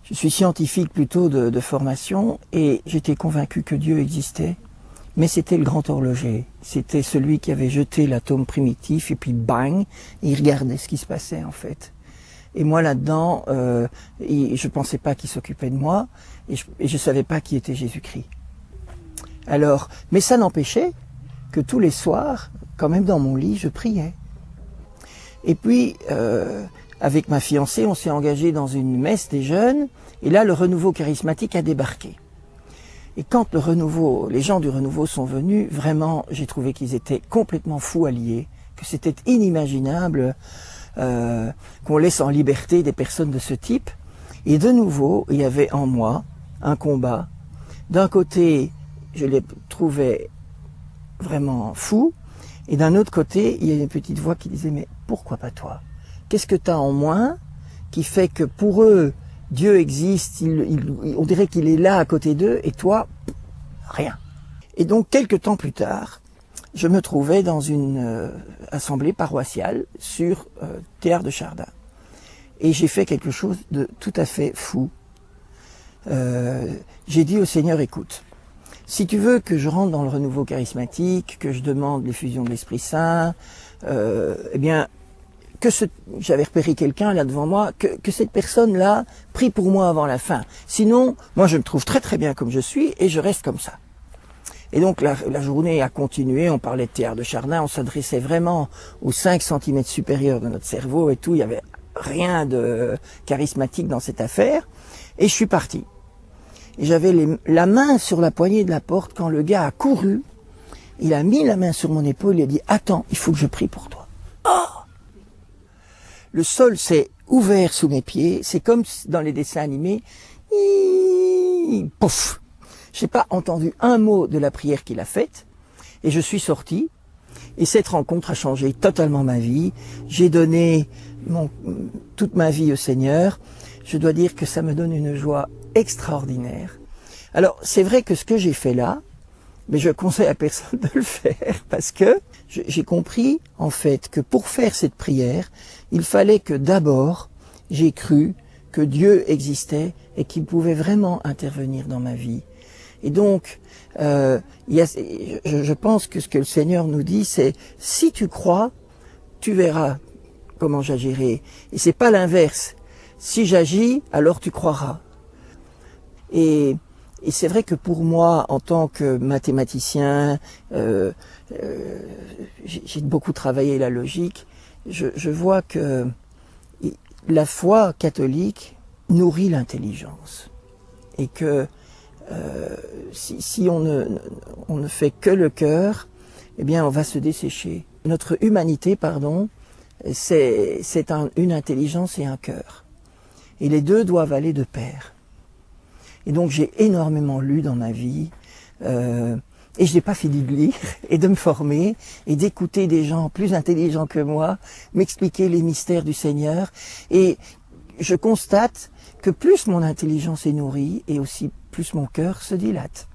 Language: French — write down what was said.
Je suis scientifique plutôt de formation et j'étais convaincu que Dieu existait, mais c'était le grand horloger. C'était celui qui avait jeté l'atome primitif et puis bang, il regardait ce qui se passait en fait. Et moi là-dedans, je pensais pas qu'il s'occupait de moi et je savais pas qui était Jésus-Christ. Alors, mais ça n'empêchait que tous les soirs, quand même dans mon lit, je priais. Et puis, avec ma fiancée, on s'est engagé dans une messe des jeunes, et là, le renouveau charismatique a débarqué. Et quand les gens du renouveau sont venus, vraiment, j'ai trouvé qu'ils étaient complètement fous alliés, que c'était inimaginable qu'on laisse en liberté des personnes de ce type. Et de nouveau, il y avait en moi un combat. D'un côté, je les trouvais vraiment fous, et d'un autre côté, il y a une petite voix qui disait « Mais pourquoi pas toi ? Qu'est-ce que tu as en moins qui fait que pour eux, Dieu existe, on dirait qu'il est là à côté d'eux, et toi, rien. » Et donc, quelques temps plus tard, je me trouvais dans une assemblée paroissiale sur Théard de Chardin. Et j'ai fait quelque chose de tout à fait fou. J'ai dit au Seigneur, écoute, si tu veux que je rentre dans le renouveau charismatique, que je demande l'effusion de l'Esprit Saint, eh bien, j'avais repéré quelqu'un là devant moi, que cette personne-là prie pour moi avant la fin. Sinon, moi je me trouve très très bien comme je suis et je reste comme ça. Et donc la journée a continué, on parlait de Théard de Chardin, on s'adressait vraiment aux 5 cm supérieurs de notre cerveau et tout, il n'y avait rien de charismatique dans cette affaire. Et je suis parti. Et j'avais la main sur la poignée de la porte quand le gars a couru, il a mis la main sur mon épaule, il a dit « Attends, il faut que je prie pour toi. » Oh ! Le sol s'est ouvert sous mes pieds, c'est comme dans les dessins animés, pouf. J'ai pas entendu un mot de la prière qu'il a faite, et je suis sorti, et cette rencontre a changé totalement ma vie. J'ai donné toute ma vie au Seigneur. Je dois dire que ça me donne une joie extraordinaire. Alors, c'est vrai que ce que j'ai fait là, mais je conseille à personne de le faire, parce que j'ai compris, en fait, que pour faire cette prière, il fallait que d'abord, j'ai cru que Dieu existait et qu'il pouvait vraiment intervenir dans ma vie. Et donc, je pense que ce que le Seigneur nous dit, c'est si tu crois, tu verras comment j'agirai. Et c'est pas l'inverse. Si j'agis, alors tu croiras. Et c'est vrai que pour moi, en tant que mathématicien, j'ai beaucoup travaillé la logique, je vois que la foi catholique nourrit l'intelligence. Et que si on ne fait que le cœur, eh bien on va se dessécher. Notre humanité, c'est une intelligence et un cœur. Et les deux doivent aller de pair. Et donc j'ai énormément lu dans ma vie, et je n'ai pas fini de lire, et de me former, et d'écouter des gens plus intelligents que moi, m'expliquer les mystères du Seigneur. Et je constate que plus mon intelligence est nourrie, et aussi plus mon cœur se dilate.